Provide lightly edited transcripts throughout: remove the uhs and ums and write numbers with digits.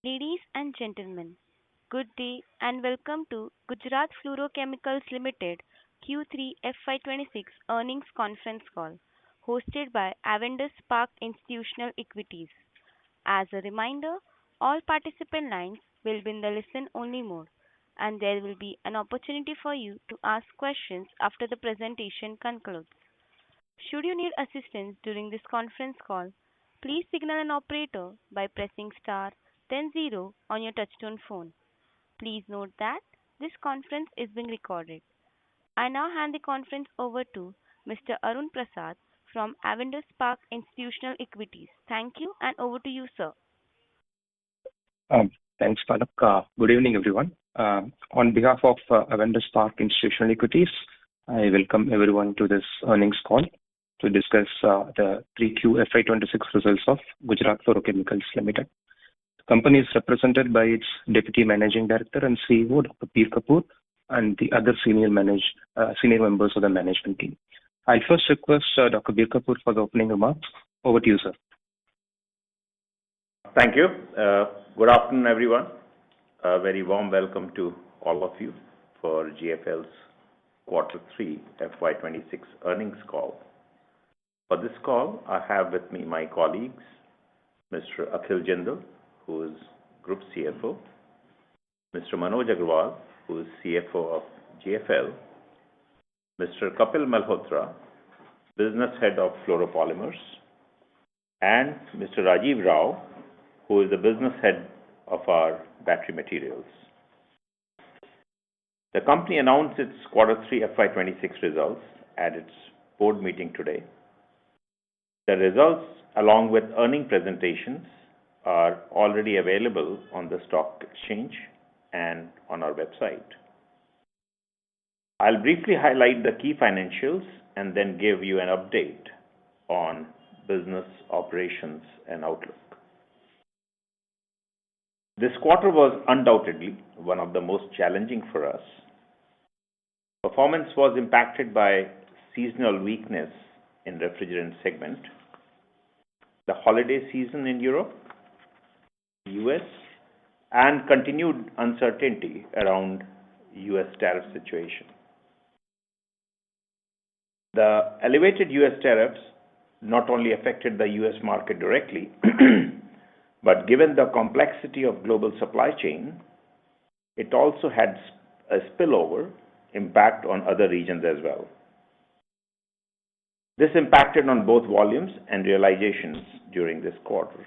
Ladies and gentlemen, good day and welcome to Gujarat Fluorochemicals Ltd Q3 FY26 earnings conference call, hosted by Avendus Spark Institutional Equities. As a reminder, all participant lines will be in the listen-only mode, and there will be an opportunity for you to ask questions after the presentation concludes. Should you need assistance during this conference call, please signal an operator by pressing star then zero on your touchtone phone. Please note that this conference is being recorded. I now hand the conference over to Mr. Arun Prasad from Avendus Spark Institutional Equities. Thank you, and over to you, sir. Thanks, Palak. Good evening, everyone. On behalf of Avendus Spark Institutional Equities, I welcome everyone to this earnings call to discuss the 3Q FY26 results of Gujarat Fluorochemicals Ltd. The company is represented by its Deputy Managing Director and CEO, Dr. Bir Kapoor, and the other senior members of the management team. I'll first request Dr. Bir Kapoor for the opening remarks. Over to you, sir. Thank you. Good afternoon, everyone. A very warm welcome to all of you for GFL's Quarter 3 FY26 earnings call. For this call, I have with me my colleagues, Mr. Akhil Jindal, who is Group CFO, Mr. Manoj Agrawal, who is CFO of GFL, Mr. Kapil Malhotra, Business Head of Fluoropolymers, and Mr. Rajiv Rao, who is the Business Head of our Battery Materials. The company announced its Quarter 3 FY26 results at its board meeting today. The results, along with earning presentations, are already available on the stock exchange and on our website. I'll briefly highlight the key financials and then give you an update on business operations and outlook. This quarter was undoubtedly one of the most challenging for us. Performance was impacted by seasonal weakness in refrigerant segment, the holiday season in Europe, US, and continued uncertainty around US tariff situation. The elevated US tariffs not only affected the US market directly, but given the complexity of global supply chain, it also had a spillover impact on other regions as well. This impacted on both volumes and realizations during this quarter.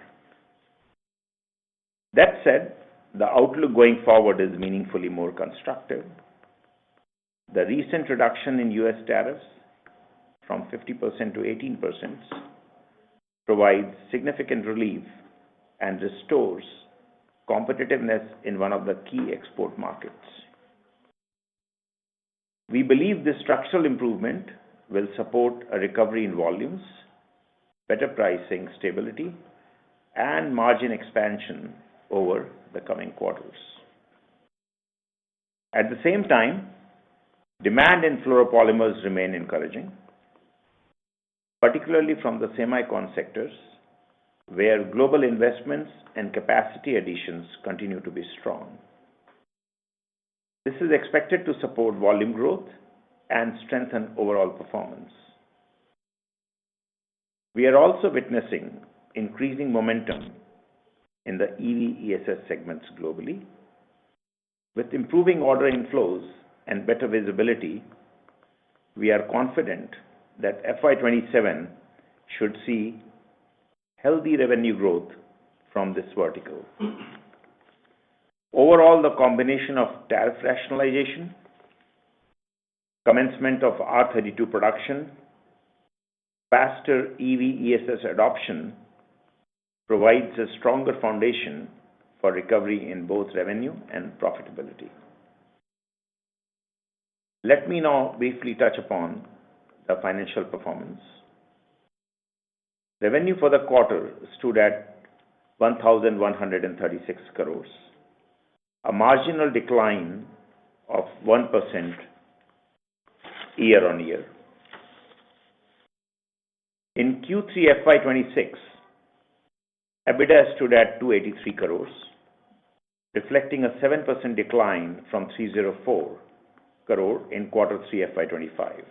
That said, the outlook going forward is meaningfully more constructive. The recent reduction in US tariffs from 50% to 18% provides significant relief and restores competitiveness in one of the key export markets. We believe this structural improvement will support a recovery in volumes, better pricing stability, and margin expansion over the coming quarters. At the same time, demand in fluoropolymers remain encouraging, particularly from the semicon sectors, where global investments and capacity additions continue to be strong. This is expected to support volume growth and strengthen overall performance. We are also witnessing increasing momentum in the EV/ESS segments globally. With improving order inflows and better visibility, we are confident that FY27 should see healthy revenue growth from this vertical. Overall, the combination of tariff rationalization, commencement of R32 production, faster EV/ESS adoption provides a stronger foundation for recovery in both revenue and profitability. Let me now briefly touch upon the financial performance. Revenue for the quarter stood at 1,136 crores, a marginal decline of 1% year-on-year. In Q3 FY26, EBITDA stood at 283 crores, reflecting a 7% decline from 304 crore in Q3 FY25.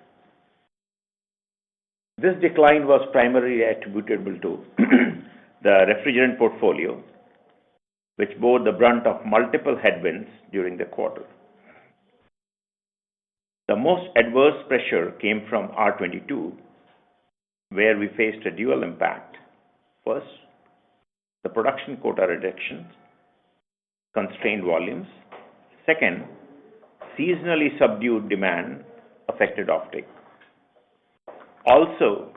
This decline was primarily attributable to the refrigerant portfolio, which bore the brunt of multiple headwinds during the quarter. The most adverse pressure came from R22, where we faced a dual impact. First, the production quota reduction constrained volumes. Second, seasonally subdued demand affected offtake. Also,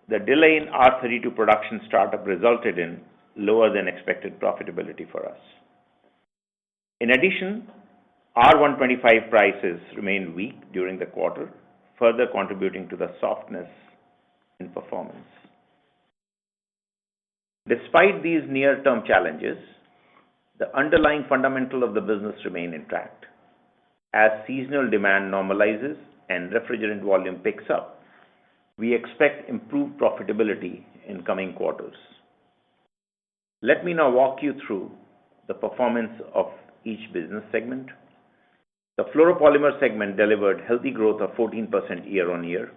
the delay in R32 production startup resulted in lower than expected profitability for us. In addition, R125 prices remained weak during the quarter, further contributing to the softness in performance. Despite these near-term challenges, the underlying fundamental of the business remain intact. As seasonal demand normalizes and refrigerant volume picks up, we expect improved profitability in coming quarters. Let me now walk you through the performance of each business segment. The fluoropolymer segment delivered healthy growth of 14% year-on-year,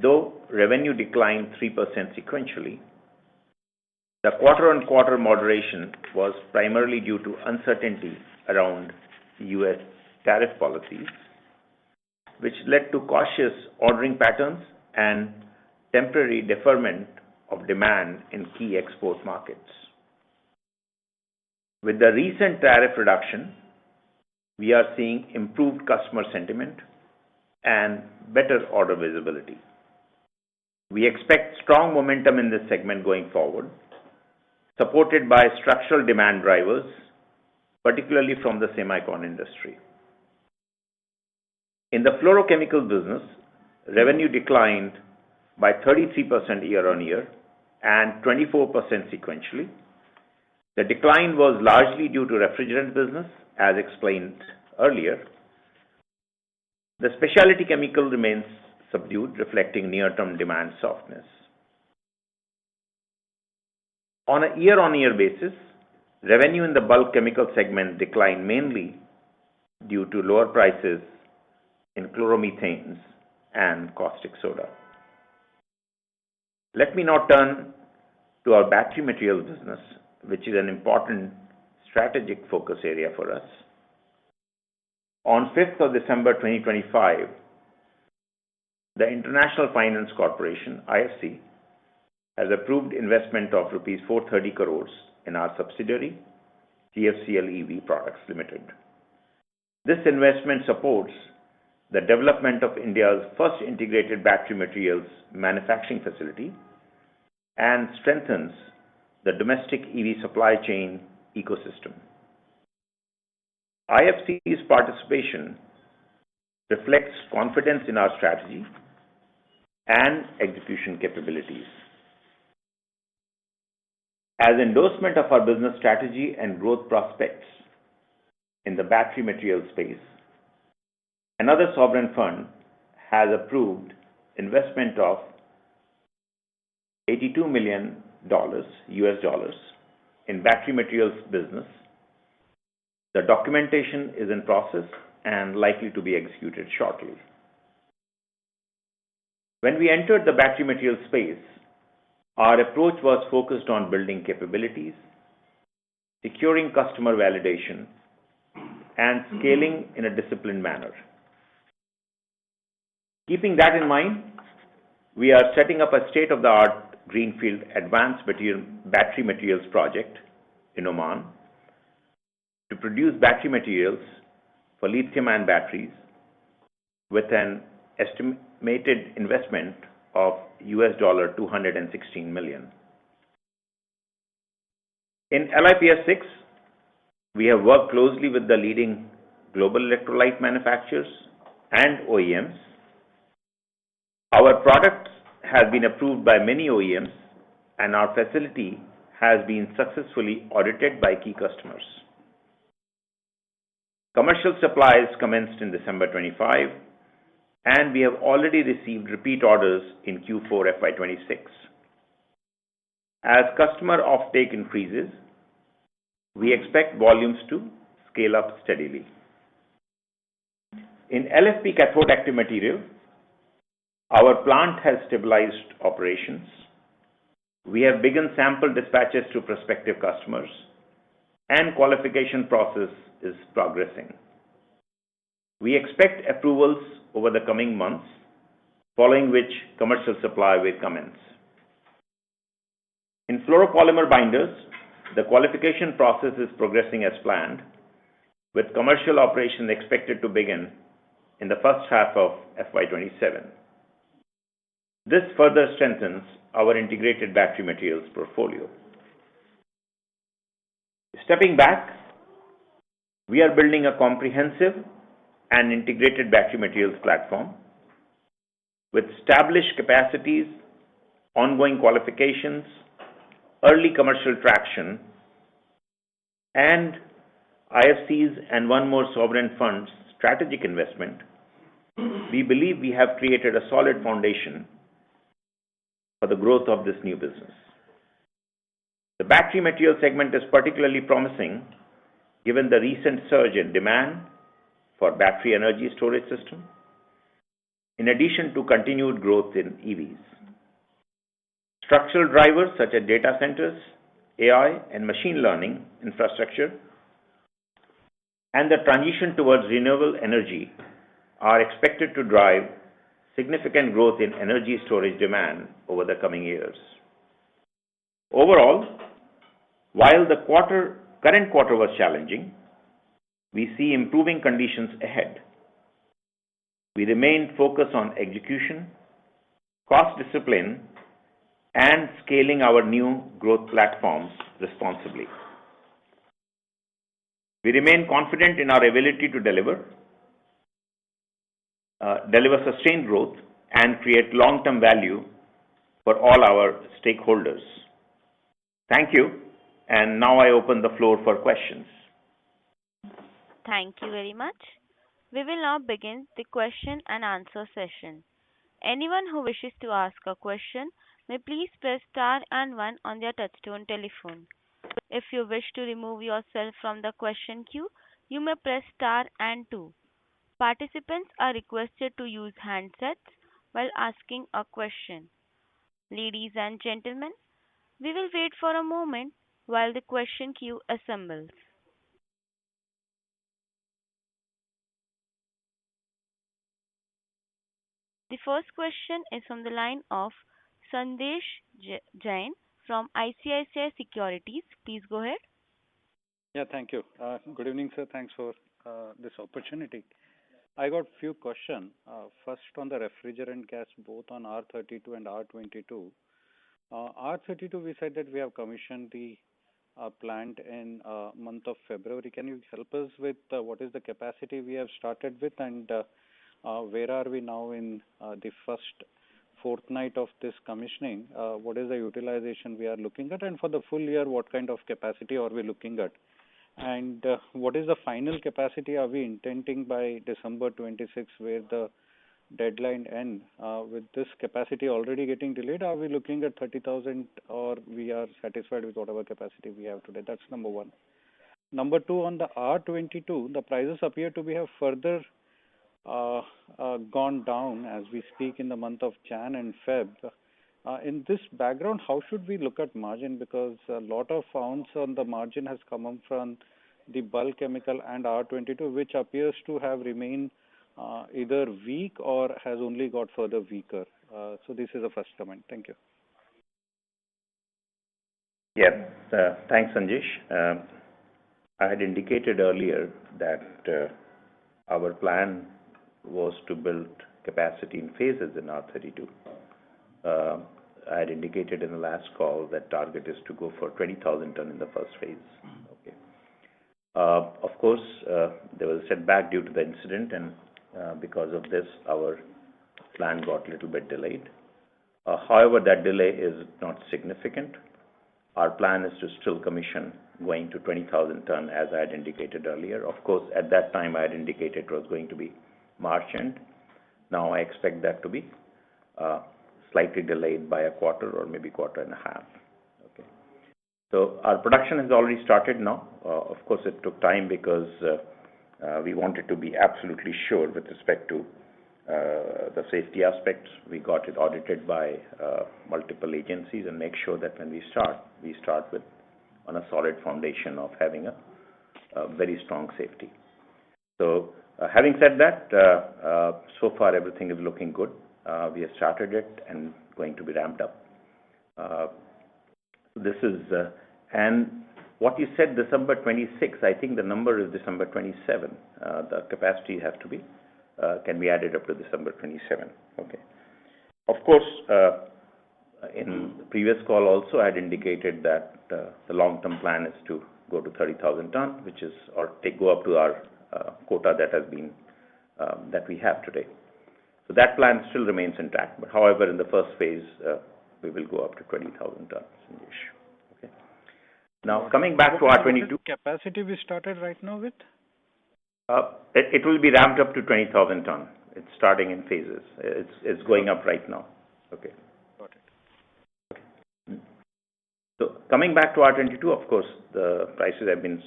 though revenue declined 3% sequentially. The quarter-on-quarter moderation was primarily due to uncertainty around U.S. tariff policies, which led to cautious ordering patterns and temporary deferment of demand in key export markets. With the recent tariff reduction, we are seeing improved customer sentiment and better order visibility. We expect strong momentum in this segment going forward, supported by structural demand drivers, particularly from the semicon industry. In the fluorochemical business, revenue declined by 33% year-on-year and 24% sequentially. The decline was largely due to refrigerant business, as explained earlier. The specialty chemical remains subdued, reflecting near-term demand softness. On a year-on-year basis, revenue in the bulk chemical segment declined mainly due to lower prices in chloromethanes and caustic soda. Let me now turn to our battery materials business, which is an important strategic focus area for us. On 5th of December 2025, the International Finance Corporation, IFC, has approved investment of rupees 430 crores in our subsidiary, GFCL EV Products Limited. This investment supports the development of India's first integrated battery materials manufacturing facility and strengthens the domestic EV supply chain ecosystem. IFC's participation reflects confidence in our strategy and execution capabilities. As endorsement of our business strategy and growth prospects in the battery materials space, another sovereign fund has approved investment of $82 million in battery materials business. The documentation is in process and likely to be executed shortly. When we entered the battery materials space, our approach was focused on building capabilities, securing customer validation, and scaling in a disciplined manner. Keeping that in mind, we are setting up a state-of-the-art greenfield advanced battery materials project in Oman to produce battery materials for lithium-ion batteries with an estimated investment of $216 million. In LiPF6, we have worked closely with the leading global electrolyte manufacturers and OEMs. Our product has been approved by many OEMs, and our facility has been successfully audited by key customers. Commercial supplies commenced in December 25, and we have already received repeat orders in Q4 FY26. As customer offtake increases We expect volumes to scale up steadily. In LFP cathode active material, our plant has stabilized operations. We have begun sample dispatches to prospective customers, and qualification process is progressing. We expect approvals over the coming months, following which commercial supply will commence. In fluoropolymer binders, the qualification process is progressing as planned, with commercial operation expected to begin in the first half of FY27. This further strengthens our integrated battery materials portfolio. Stepping back, we are building a comprehensive and integrated battery materials platform with established capacities, ongoing qualifications, early commercial traction, and IFCs and one more sovereign fund's strategic investment. We believe we have created a solid foundation for the growth of this new business. The battery material segment is particularly promising given the recent surge in demand for battery energy storage system, in addition to continued growth in EVs. Structural drivers such as data centers, AI, and machine learning infrastructure, and the transition towards renewable energy are expected to drive significant growth in energy storage demand over the coming years. Overall, while the current quarter was challenging, we see improving conditions ahead. We remain focused on execution, cost discipline, and scaling our new growth platforms responsibly. We remain confident in our ability to deliver sustained growth and create long-term value for all our stakeholders. Thank you, and now I open the floor for questions. Thank you very much. We will now begin the question and answer session. Anyone who wishes to ask a question may please press star and one on their touchtone telephone. If you wish to remove yourself from the question queue, you may press star and two. Participants are requested to use handsets while asking a question. Ladies and gentlemen, we will wait for a moment while the question queue assembles. The first question is from the line of Sandesh Jain from ICICI Securities. Please go ahead. Yeah, thank you. Good evening, sir. Thanks for this opportunity. I got few questions. First, on the refrigerant gas, both on R32 and R22. R32, we said that we have commissioned the plant in month of February. Can you help us with what is the capacity we have started with, and where are we now in the first fortnight of this commissioning? What is the utilization we are looking at, and for the full year, what kind of capacity are we looking at? And what is the final capacity are we intending by December 26, where the deadline end? With this capacity already getting delayed, are we looking at 30,000, or we are satisfied with whatever capacity we have today? That's number one. Number two, on the R22, the prices appear to have further gone down as we speak in the month of Jan and Feb. In this background, how should we look at margin? Because a lot of ounce on the margin has come up from the bulk chemical and R22, which appears to have remained either weak or has only got further weaker. So this is the first comment. Thank you. Yeah, thanks, Sanjesh. I had indicated earlier that our plan was to build capacity in phases in R32. I had indicated in the last call that target is to go for 20,000 ton in the first phase. Okay. Of course, there was a setback due to the incident, and because of this, our plan got a little bit delayed. However, that delay is not significant. Our plan is to still commission going to 20,000 ton, as I had indicated earlier. Of course, at that time, I had indicated it was going to be March end. Now I expect that to be slightly delayed by a quarter or maybe quarter and a half. Okay. So our production has already started now. Of course, it took time because we wanted to be absolutely sure with respect to the safety aspects. We got it audited by multiple agencies and make sure that when we start with on a solid foundation of having a very strong safety. So having said that, so far everything is looking good. We have started it and going to be ramped up. This is, and what you said December 26, I think the number is December 27. The capacity has to be, can be added up to December 27. Okay. Of course, in the previous call also I had indicated that the long-term plan is to go to 30,000 ton, which is, or go up to our quota that has been, that we have today. So that plan still remains intact, but however, in the first phase, we will go up to 20,000 tons. Okay. Now, coming back to R22. Capacity we started right now with? It will be ramped up to 20,000 ton. It's starting in phases. It's going up right now. Okay. Got it. Okay. So coming back to R22, of course, the prices have been,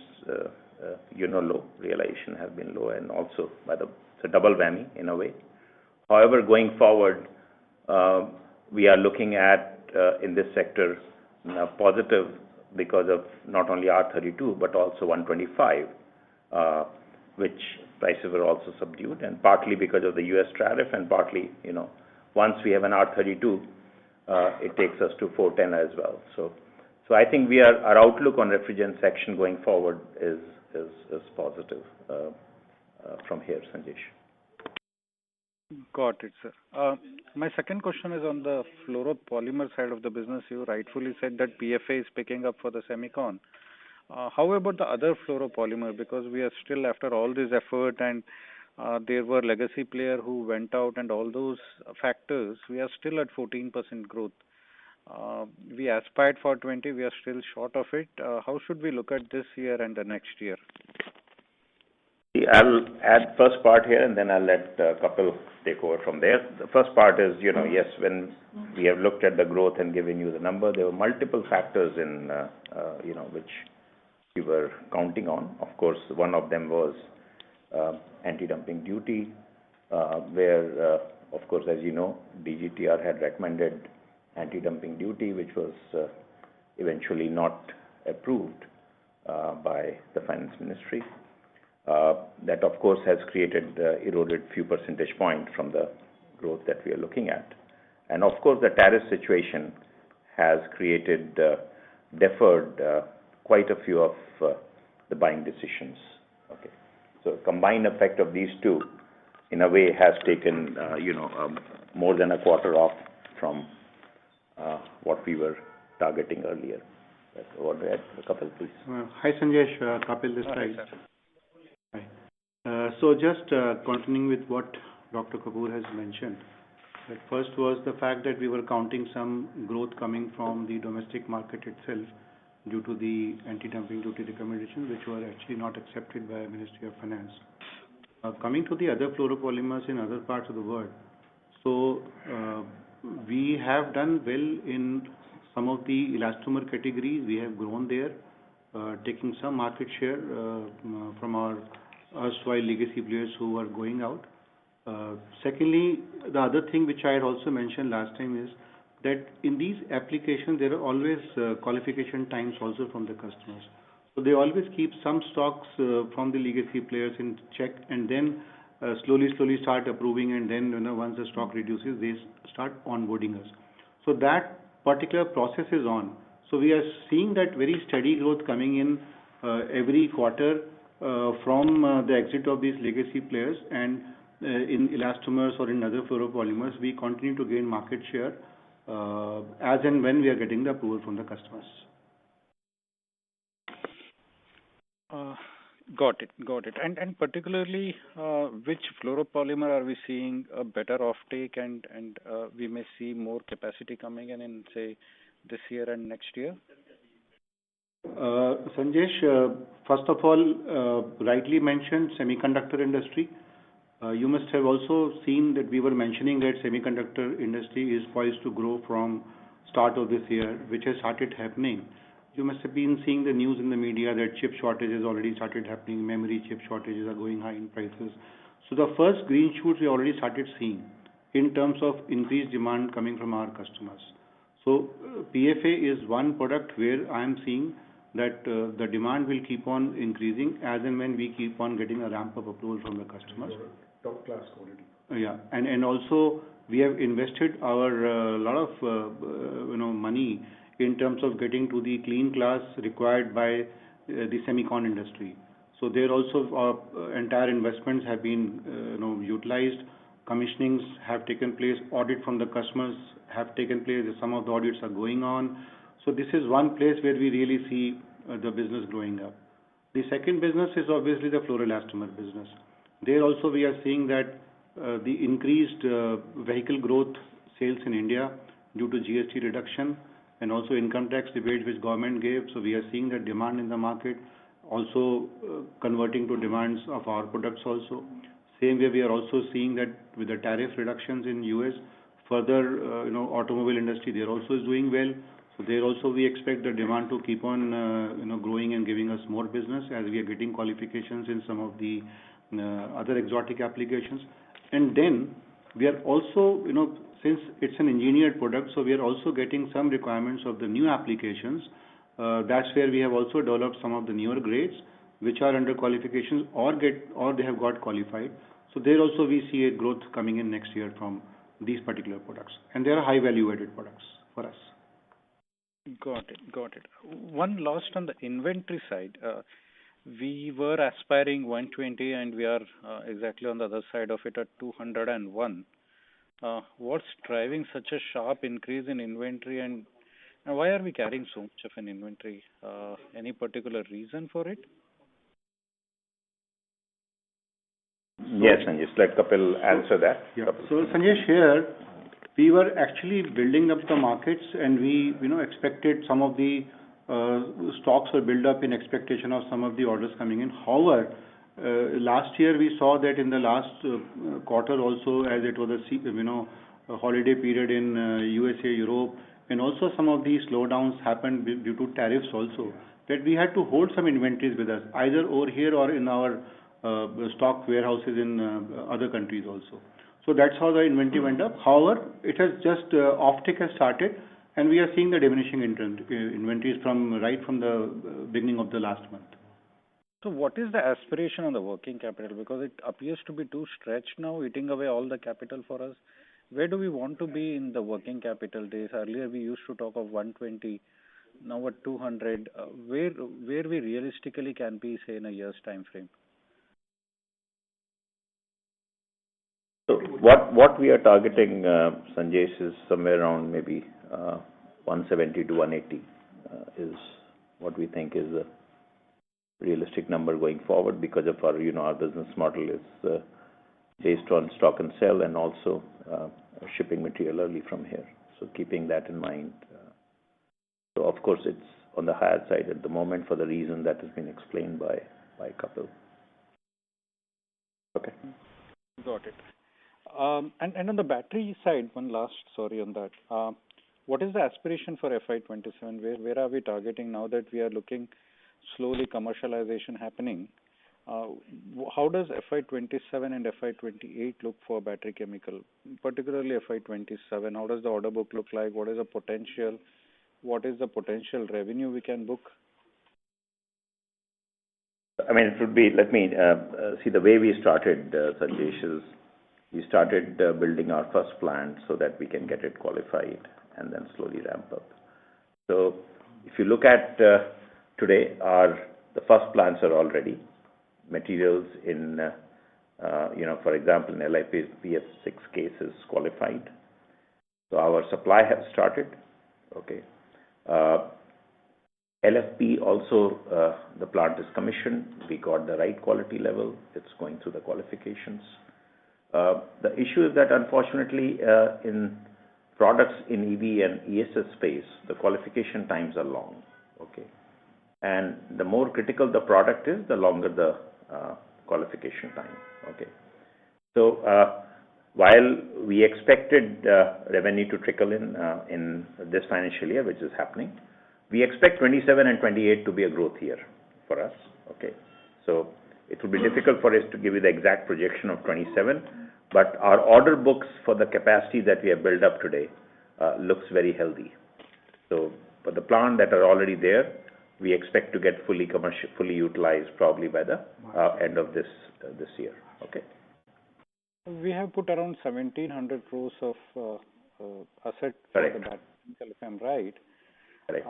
low. Realization has been low, and also it's a double whammy in a way. However, going forward, we are looking at in this sector positive because of not only R32 but also 125, which prices were also subdued, and partly because of the U.S. tariff, and partly, once we have an R32, it takes us to 410 as well. So I think our outlook on refrigerant section going forward is positive from here, Sanjesh. Got it, sir. My second question is on the fluoropolymer side of the business. You rightfully said that PFA is picking up for the semicon. How about the other fluoropolymer? Because we are still, after all this effort, and there were legacy players who went out, and all those factors, we are still at 14% growth. We aspired for 20, we are still short of it. How should we look at this year and the next year? I'll add first part here, and then I'll let Kapil take over from there. The first part is, yes, when we have looked at the growth and given you the number, there were multiple factors in, which we were counting on. Of course, one of them was anti-dumping duty, where, of course, as you know, DGTR had recommended anti-dumping duty, which was eventually not approved by the Finance Ministry. That, of course, has eroded few percentage points from the growth that we are looking at. And, of course, the tariff situation has deferred quite a few of the buying decisions. Okay. So combined effect of these two, in a way, has taken, more than a quarter off from what we were targeting earlier. Over there, Kapil, please. Hi, Sanjesh. Kapil this side. Hi. So just continuing with what Dr. Kapoor has mentioned, that first was the fact that we were counting some growth coming from the domestic market itself due to the anti-dumping duty recommendations, which were actually not accepted by the Ministry of Finance. Coming to the other fluoropolymers in other parts of the world, so we have done well in some of the elastomer categories. We have grown there, taking some market share from our erstwhile legacy players who are going out. Secondly, the other thing which I had also mentioned last time is that in these applications there are always qualification times also from the customers. So they always keep some stocks from the legacy players in check, and then slowly start approving, and then once the stock reduces, they start onboarding us. So that particular process is on. So we are seeing that very steady growth coming in every quarter from the exit of these legacy players, and in elastomers or in other fluoropolymers, we continue to gain market share as and when we are getting the approval from the customers. Got it. And particularly, which fluoropolymer are we seeing a better offtake, and we may see more capacity coming in, say, this year and next year? Sanjesh, first of all, rightly mentioned semiconductor industry. You must have also seen that we were mentioning that semiconductor industry is poised to grow from start of this year, which has started happening. you must have been seeing the news in the media that chip shortages already started happening, memory chip shortages are going high in prices. So the first green shoots we already started seeing in terms of increased demand coming from our customers. So PFA is one product where I am seeing that the demand will keep on increasing as and when we keep on getting a ramp up approval from the customers. Top class quality. Yeah, and also we have invested our lot of money in terms of getting to the clean class required by the semicon industry. So there also our entire investments have been utilized. Commissionings have taken place. Audit from the customers have taken place. Some of the audits are going on. So this is one place where we really see the business growing up. The second business is obviously the fluoroelastomer business. There also we are seeing that the increased vehicle growth sales in India due to GST reduction and also income tax rebate which government gave. So we are seeing that demand in the market also converting to demands of our products also. Same way we are also seeing that with the tariff reductions in US, further automobile industry there also is doing well. So there also we expect the demand to keep on growing and giving us more business as we are getting qualifications in some of the other exotic applications. And then we are also, since it's an engineered product, so we are also getting some requirements of the new applications. That's where we have also developed some of the newer grades which are under qualifications or they have got qualified. So there also we see a growth coming in next year from these particular products, and they are high value added products for us. Got it. One last on the inventory side. We were aspiring 120 and we are exactly on the other side of it at 201. What's driving such a sharp increase in inventory and why are we carrying so much of an inventory? Any particular reason for it? Yes, Sanjesh, let Kapil answer that. Yeah. So Sanjesh, here we were actually building up the markets and we expected some of the stocks were built up in expectation of some of the orders coming in. However, last year we saw that in the last quarter also, as it was a holiday period in USA, Europe, and also some of these slowdowns happened due to tariffs also, that we had to hold some inventories with us, either over here or in our stock warehouses in other countries also. So that's how the inventory went up. However, it has just offtake has started, and we are seeing the diminishing inventories right from the beginning of the last month. So what is the aspiration on the working capital? Because it appears to be too stretched now, eating away all the capital for us. Where do we want to be in the working capital days? Earlier we used to talk of 120, now at 200. Where we realistically can be, say, in a year's time frame? So what we are targeting, Sanjesh, is somewhere around maybe 170 to 180 is what we think is a realistic number going forward because of our our business model is based on stock and sell and also shipping material early from here. So keeping that in mind. So of course it's on the higher side at the moment for the reason that has been explained by Kapil. Okay. Got it. And on the battery side, one last sorry on that. What is the aspiration for FY27? Where are we targeting now that we are looking slowly commercialization happening? How does FY27 and FY28 look for battery chemical, particularly FY27? How does the order book look like? What is the potential? What is the potential revenue we can book? I mean, it would be, let me see the way we started, Sanjesh, is we started building our first plant so that we can get it qualified and then slowly ramp up. So if you look at today, the first plants are already materials in, for example, in LiPF6 cases qualified. So our supply has started. Okay. LFP also, the plant is commissioned. We got the right quality level. It's going through the qualifications. The issue is that unfortunately in products in EV and ESS space, the qualification times are long. Okay. And the more critical the product is, the longer the qualification time. Okay. So while we expected revenue to trickle in this financial year, which is happening, We expect 27 and 28 to be a growth year for us. Okay, so it will be difficult for us to give you the exact projection of 27, but our order books for the capacity that we have built up today looks very healthy. So for the plant that are already there, we expect to get fully utilized probably by the end of this year. Okay. We have put around 1,700 crores of asset for the battery, if I'm right. Correct.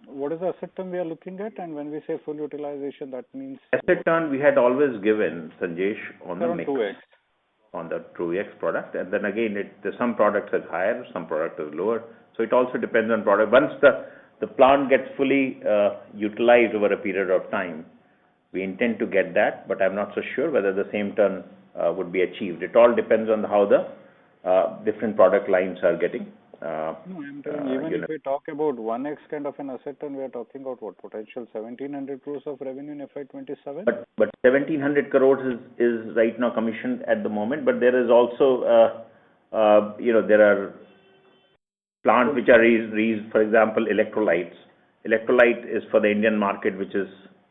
What is the asset turn we are looking at? And when we say full utilization, that means asset turn we had always given, Sanjesh, on the mix. 2x. On the 2x product, and then again, some products are higher, some products are lower. So it also depends on product. Once the plant gets fully utilized over a period of time, we intend to get that, but I'm not so sure whether the same turn would be achieved. It all depends on how the different product lines are getting. No, I'm telling even if we talk about 1x kind of an asset turn, we are talking about what potential 1,700 crores of revenue in FY27. But 1,700 crores is right now commissioned at the moment. But there is also there are plants which are raised, for example, electrolytes. Electrolyte is for the Indian market, which is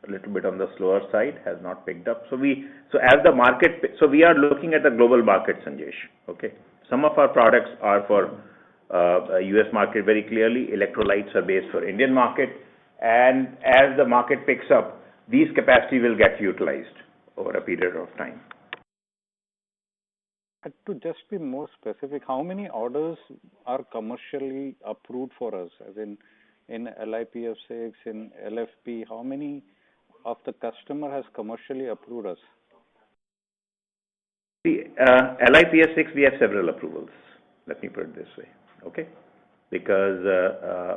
a little bit on the slower side, has not picked up. So we are looking at the global market, Sanjesh. Okay, some of our products are for US market very clearly. Electrolytes are based for Indian market, and as the market picks up, these capacity will get utilized over a period of time. To just be more specific, how many orders are commercially approved for us, as in LiPF6, in LFP? How many of the customer has commercially approved us? See, LiPF6, we have several approvals. Let me put it this way, okay? Because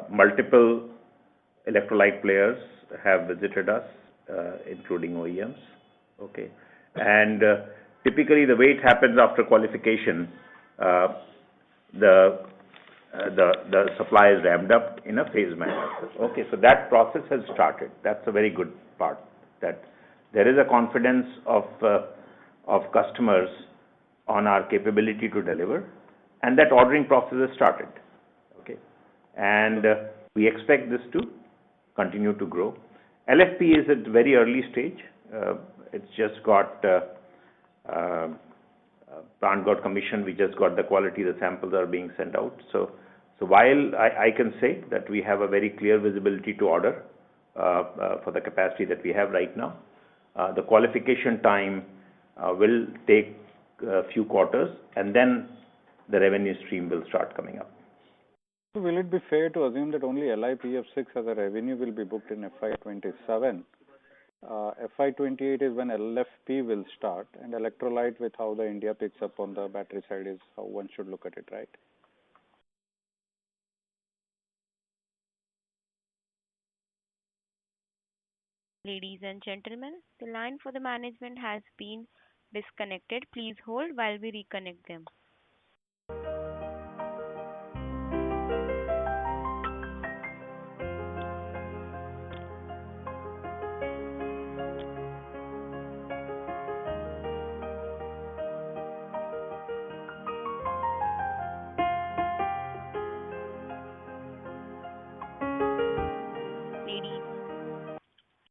multiple electrolyte players have visited us, including OEMs, okay? And typically, the way it happens after qualification, the supply is ramped up in a phased manner. Okay, so that process has started. That's a very good part. That there is a confidence of customers on our capability to deliver, and that ordering process has started. Okay, and we expect this to continue to grow. LFP is at very early stage. It's just got plant got commissioned. We just got the quality. The samples are being sent out. So while I can say that we have a very clear visibility to order for the capacity that we have right now, the qualification time will take a few quarters, and then the revenue stream will start coming up. So will it be fair to assume that only LiPF6 as a revenue will be booked in FY27? FY28 is when LFP will start, and electrolyte, with how the India picks up on the battery side, is how one should look at it, right? Ladies and gentlemen, the line for the management has been disconnected. Please hold while we reconnect them.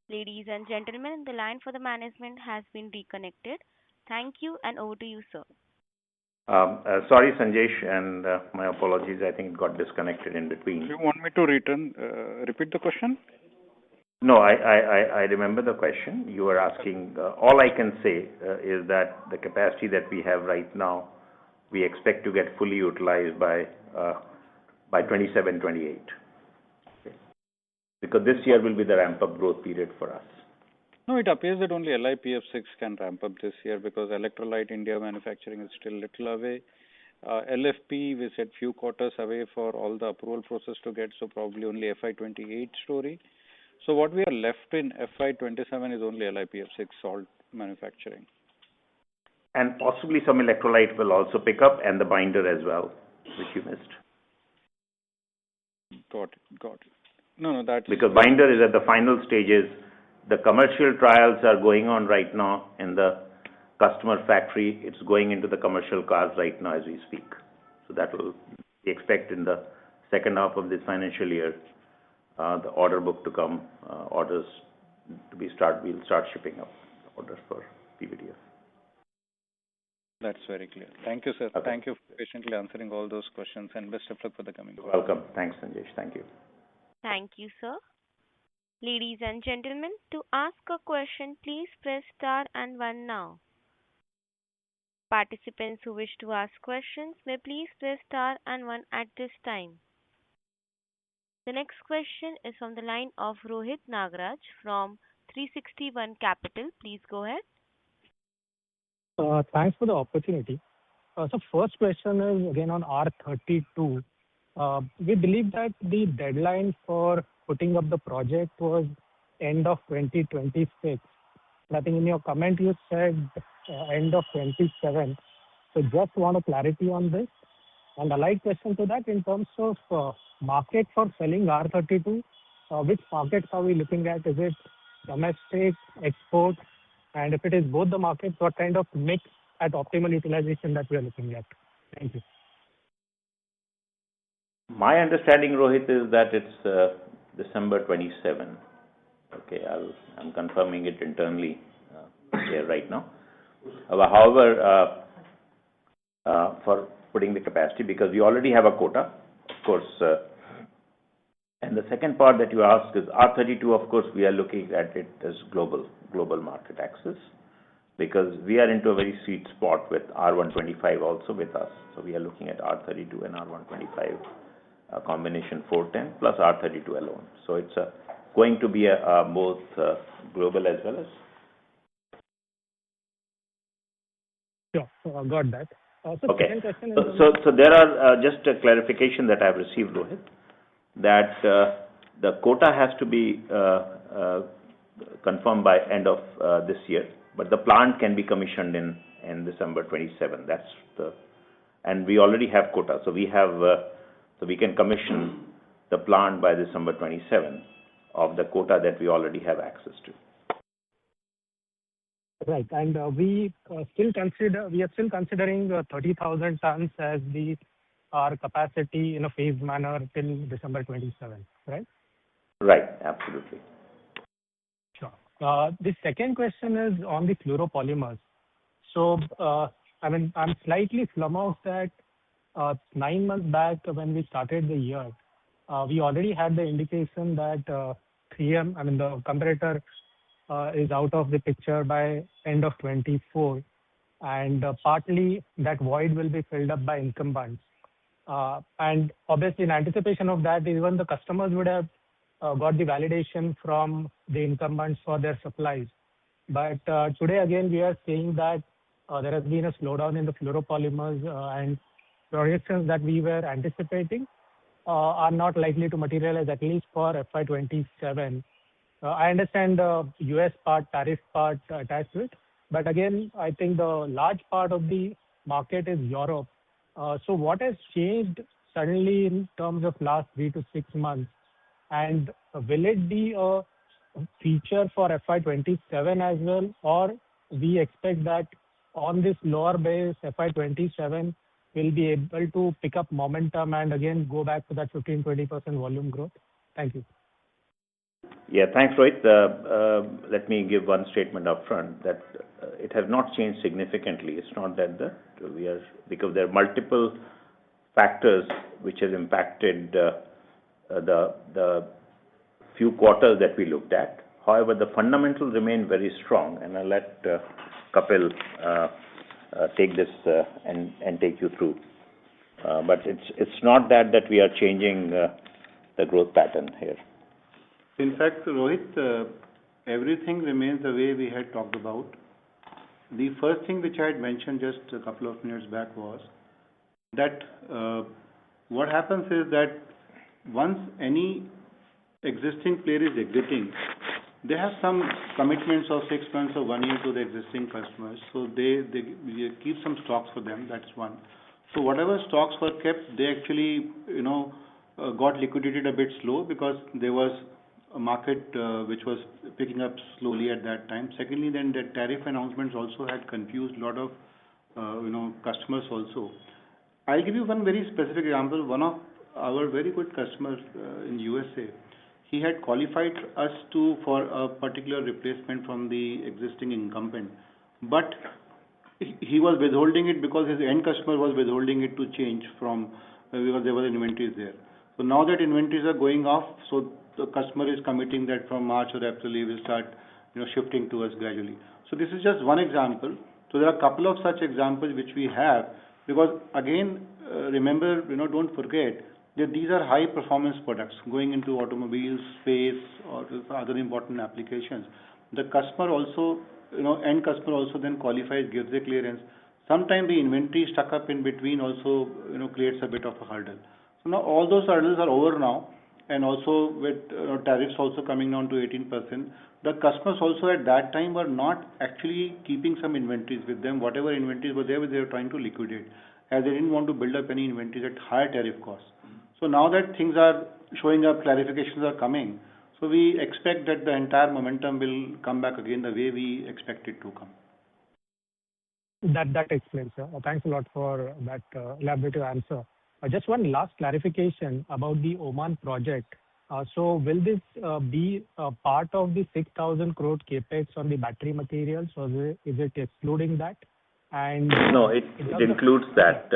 Ladies and gentlemen, the line for the management has been reconnected. Thank you, and over to you, sir. Sorry, Sanjesh, and my apologies. I think it got disconnected in between. Do you want me to repeat the question? No, I remember the question. You were asking, all I can say is that the capacity that we have right now, we expect to get fully utilized by 27, 28. Because this year will be the ramp-up growth period for us. No, it appears that only LiPF6 can ramp up this year because electrolyte India manufacturing is still a little away. LFP, we said few quarters away for all the approval process to get, so probably only FY28 story. So what we are left in FY27 is only LiPF6 salt manufacturing. And possibly some electrolyte will also pick up, and the binder as well, which you missed. Got it. No, that's... Because binder is at the final stages. The commercial trials are going on right now in the customer factory. It's going into the commercial cars right now as we speak. So that will be expected in the second half of this financial year the order book to come, orders to be we'll start shipping up orders for PVDF. That's very clear. Thank you, sir. Okay. Thank you for patiently answering all those questions, and best of luck for the coming You're quarter. welcome. Thanks, Sanjesh. Thank you. Thank you, sir. Ladies and gentlemen, to ask a question, please press star and one now. Participants who wish to ask questions may please press star and one at this time. The next question is from the line of Rohit Nagraj from 361 Capital. Please go ahead. Thanks for the opportunity. So first question is again on R32. We believe that the deadline for putting up the project was end of 2026. I think in your comment you said end of 27. So just want a clarity on this. And a light question to that in terms of market for selling R32, which markets are we looking at? Is it domestic, export? And if it is both the markets, what kind of mix at optimal utilization that we are looking at? Thank you. My understanding, Rohit, is that it's December 27. Okay, I'm confirming it internally here right now. However, for putting the capacity, because we already have a quota, of course. And the second part that you asked is R32, of course, we are looking at it as global market access, because we are into a very sweet spot with R125 also with us. So we are looking at R32 and R125 combination 410 plus R32 alone. So it's going to be both global as well as. Sure, got that. So Okay. second question is So there are just a clarification that I've received, Rohit, that the quota has to be confirmed by end of this year, but the plant can be commissioned in December 27. And we already have quota, so we can commission the plant by December 27 of the quota that we already have access to. right, and we are still considering 30,000 tons as our capacity in a phased manner till December 27, right? Right, absolutely. Sure. The second question is on the fluoropolymers. So, I'm slightly flummoxed that 9 months back when we started the year, we already had the indication that 3M, the comparator, is out of the picture by end of 24, and partly that void will be filled up by incumbents. And obviously, in anticipation of that, even the customers would have got the validation from the incumbents for their supplies. But today, again, we are seeing that there has been a slowdown in the fluoropolymers, and projections that we were anticipating are not likely to materialize, at least for FY27. I understand the US part, tariff part attached to it, but again, I think the large part of the market is Europe. So what has changed suddenly in terms of last 3 to 6 months? And will it be a feature for FY27 as well, or we expect that on this lower base, FY27 will be able to pick up momentum and again go back to that 15-20% volume growth? Thank you. Yeah, thanks, Rohit. Let me give one statement up front that it has not changed significantly. It's not that because there are multiple factors which has impacted the few quarters that we looked at. However, the fundamentals remain very strong, and I'll let Kapil take this and take you through. But it's not that we are changing the growth pattern here. In fact, Rohit, everything remains the way we had talked about. The first thing which I had mentioned just a couple of minutes back was that what happens is that once any existing player is exiting, they have some commitments of 6 months or 1 year to the existing customers. So they keep some stocks for them. That's one. So whatever stocks were kept, they actually got liquidated a bit slow because there was a market which was picking up slowly at that time. Secondly, then the tariff announcements also had confused a lot of customers also. I'll give you one very specific example. One of our very good customers in USA, he had qualified us for a particular replacement from the existing incumbent, but he was withholding it because his end customer was withholding it to change from because there were inventories there. So now that inventories are going off, so the customer is committing that from March or April he will start shifting to us gradually. So this is just one example. So there are a couple of such examples which we have, because again, remember, don't forget that these are high performance products going into automobiles, space, or other important applications. The customer also, end customer also then qualifies, gives a clearance. Sometimes the inventory stuck up in between also, creates a bit of a hurdle. So now all those hurdles are over now, and also with tariffs also coming down to 18%, the customers also at that time were not actually keeping some inventories with them. Whatever inventories were there, they were trying to liquidate, as they didn't want to build up any inventories at higher tariff costs. So now that things are showing up, clarifications are coming, so we expect that the entire momentum will come back again the way we expect it to come. That explains, sir. Thanks a lot for that elaborative answer. Just one last clarification about the Oman project. So will this be part of the 6,000 crore capex on the battery materials, or is it excluding that? And no, it includes that,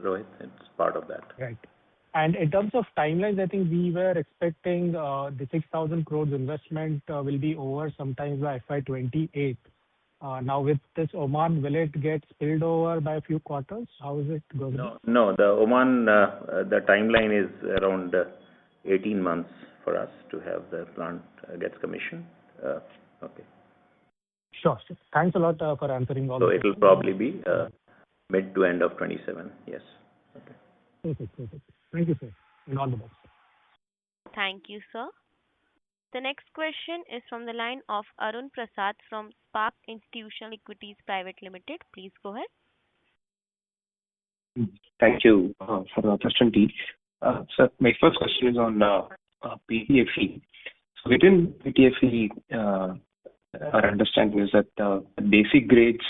Rohit. It's part of that. Right. And in terms of timelines, I think we were expecting the 6,000 crores investment will be over sometime by FY28. Now with this Oman, will it get spilled over by a few quarters? How is it going? No. The Oman, the timeline is around 18 months for us to have the plant gets commissioned. Okay. Sure. Thanks a lot for answering all. So it will probably be mid to end of 27. Yes. Okay. Perfect. Thank you, sir, and all the best. Thank you, sir. The next question is from the line of Arun Prasad from Spark Institutional Equities Private Limited. Please go ahead. Thank you for the opportunity. Sir, my first question is on PTFE. So within PTFE, our understanding is that the basic grades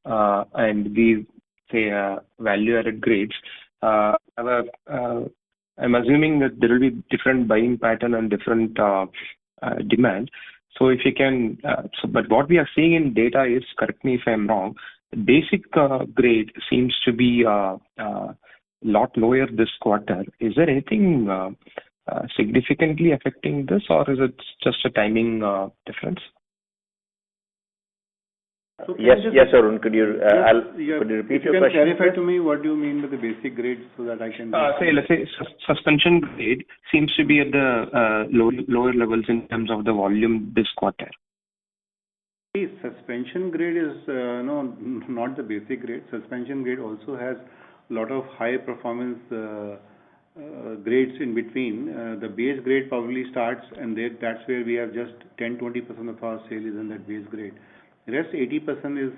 and the value-added grades I'm assuming that there will be different buying pattern and different demand. So if you can, but what we are seeing in data is, correct me if I'm wrong, basic grade seems to be lot lower this quarter. Is there anything significantly affecting this, or is it just a timing difference? So yes, Arun. Could you repeat your question? Can you clarify to me what do you mean by the basic grade so that I can? Let's say suspension grade seems to be at the lower levels in terms of the volume this quarter. See, suspension grade is not the basic grade. Suspension grade also has a lot of high performance grades in between. The base grade probably starts, and that's where we have just 10-20% of our sale is in that base grade. The rest 80% is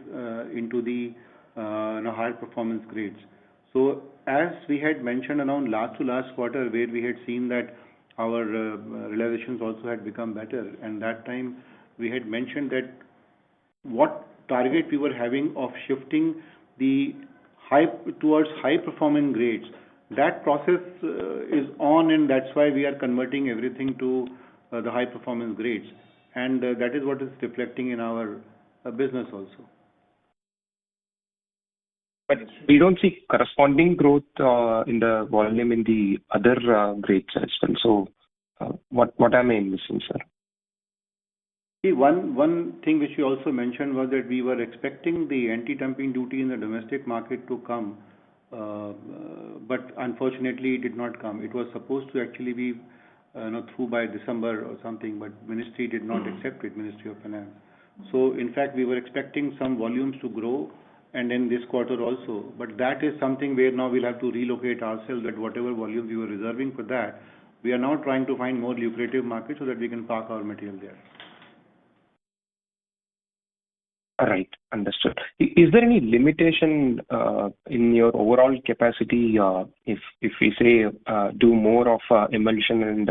into the higher performance grades. So as we had mentioned around last quarter, where we had seen that our realizations also had become better, and that time we had mentioned that what target we were having of shifting the towards high performing grades. That process is on, and that's why we are converting everything to the high performance grades, and that is what is reflecting in our business also. But we don't see corresponding growth in the volume in the other grades as well. So what am I missing, sir? See, one thing which we also mentioned was that we were expecting the anti-dumping duty in the domestic market to come, but unfortunately it did not come. It was supposed to actually be through by December or something, but Ministry did not accept it, Ministry of Finance. So in fact we were expecting some volumes to grow, and in this quarter also, but that is something where now we'll have to relocate ourselves, that whatever volumes we were reserving for that, we are now trying to find more lucrative markets so that we can park our material there. All right, understood. Is there any limitation in your overall capacity if we say do more of emulsion and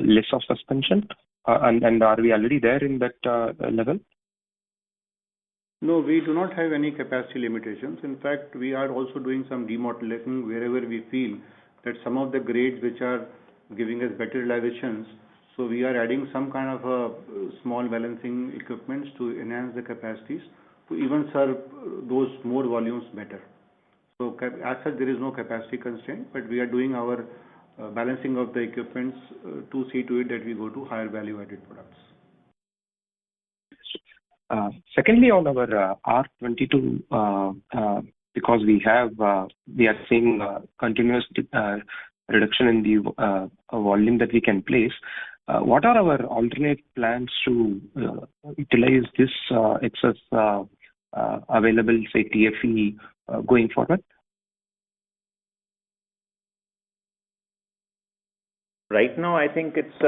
less of suspension? And are we already there in that level? No, we do not have any capacity limitations. In fact, we are also doing some demodeling wherever we feel that some of the grades which are giving us better realizations, So we are adding some kind of small balancing equipments to enhance the capacities to even serve those more volumes better. So as such, there is no capacity constraint, but we are doing our balancing of the equipments to see to it that we go to higher value-added products. Secondly, on our R22, because we are seeing continuous reduction in the volume that we can place. What are our alternate plans to utilize this excess available, say, TFE going forward? Right now, I think it's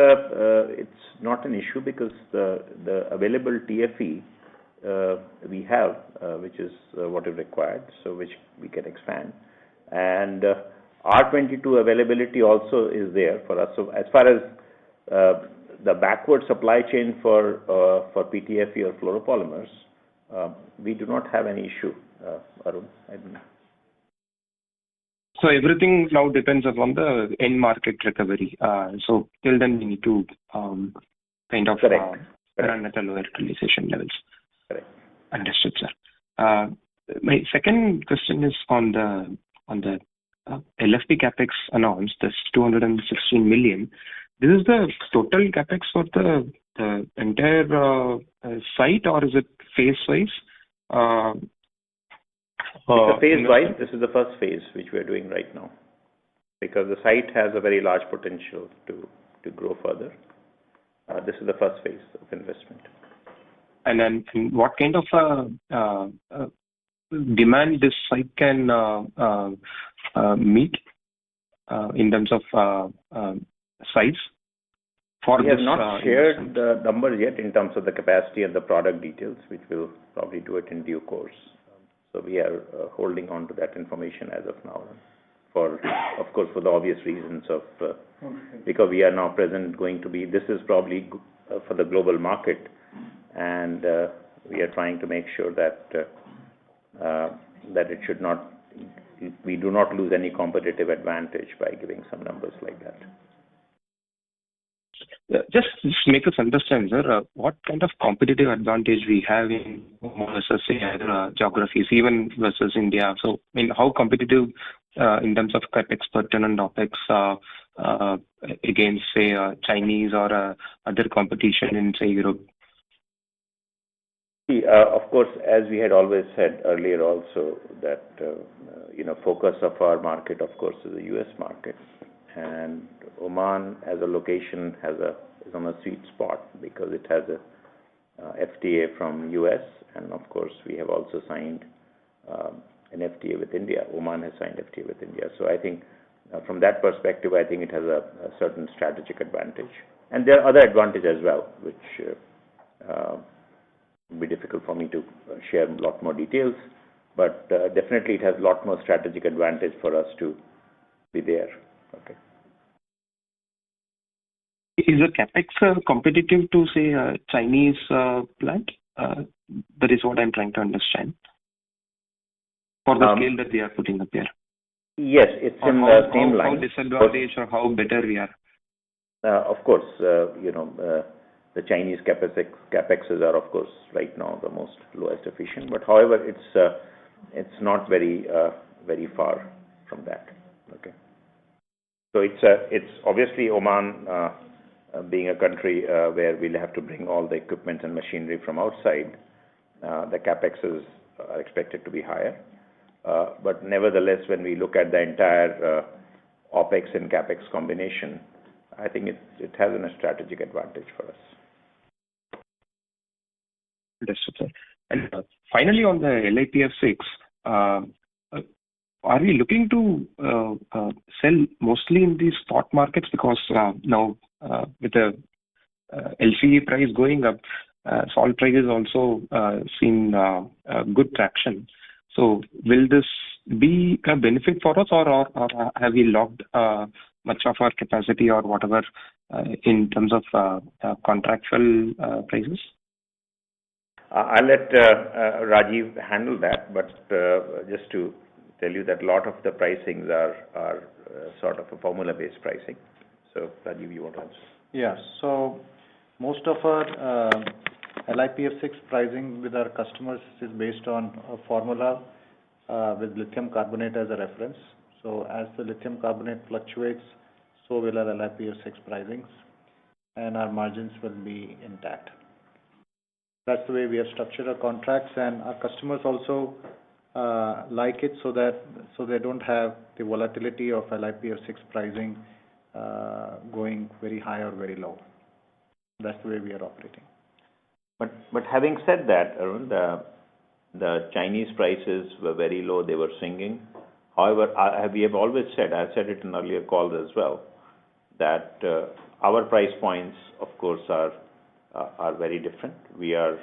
not an issue because the available TFE we have, which is what is required, so which we can expand, and R22 availability also is there for us. So as far as the backward supply chain for PTFE or fluoropolymers, we do not have any issue, Arun. I don't know. So everything now depends upon the end market recovery. So till then we need to kind of run at a lower utilization levels. Correct. Understood, sir. My second question is on the LFP capex announced, this 216 million. This is the total capex for the entire site, or is it phase-wise? It's a phase-wise. This is the first phase which we are doing right now, because the site has a very large potential to grow further. This is the first phase of investment. And then what kind of demand this site can meet in terms of size? We have not shared the numbers yet in terms of the capacity and the product details, which we'll probably do it in due course. So we are holding on to that information as of now, of course, for the obvious reasons of because we are now this is probably for the global market, and we are trying to make sure that it should not, we do not lose any competitive advantage by giving some numbers like that. Just make us understand, sir, what kind of competitive advantage we have in versus say other geographies, even versus India. So, I mean, how competitive in terms of capex per ton and opex against say Chinese or other competition in say Europe? See, of course, as we had always said earlier, also that focus of our market, of course, is the U.S. market. And Oman as a location is on a sweet spot because it has a FTA from US, and of course we have also signed an FTA with India. Oman has signed FTA with India. So I think from that perspective, I think it has a certain strategic advantage. And there are other advantages as well, which would be difficult for me to share a lot more details. But definitely it has a lot more strategic advantage for us to be there. Okay. Is the capex competitive to say a Chinese plant? That is what I'm trying to understand. For the scale that we are putting up here. Yes, it's in the same line. How disadvantaged or how better we are? Of course, the Chinese capexes are of course right now the most lowest efficient. But however, it's not very far from that. Okay. So it's obviously Oman being a country where we'll have to bring all the equipment and machinery from outside. The capexes are expected to be higher, but nevertheless, when we look at the entire OPEX and CAPEX combination, I think it has a strategic advantage for us. Understood, sir. And finally, on the LiPF6, are we looking to sell mostly in these spot markets? Because now with the LCE price going up, salt prices also seen good traction. So will this be a benefit for us, or have we locked much of our capacity or whatever in terms of contractual prices? I'll let Rajiv handle that, but just to tell you that a lot of the pricings are sort of a formula-based pricing. So, Rajiv, you want to answer? Yeah. So most of our LiPF6 pricing with our customers is based on a formula with lithium carbonate as a reference. So as the lithium carbonate fluctuates, so will our LiPF6 pricings, and our margins will be intact. That's the way we have structured our contracts, and our customers also like it, so they don't have the volatility of LiPF6 pricing going very high or very low. That's the way we are operating. But having said that, Arun, the Chinese prices were very low. They were sinking. However, we have always said, I said it in earlier calls as well, that our price points, of course, are very different. We are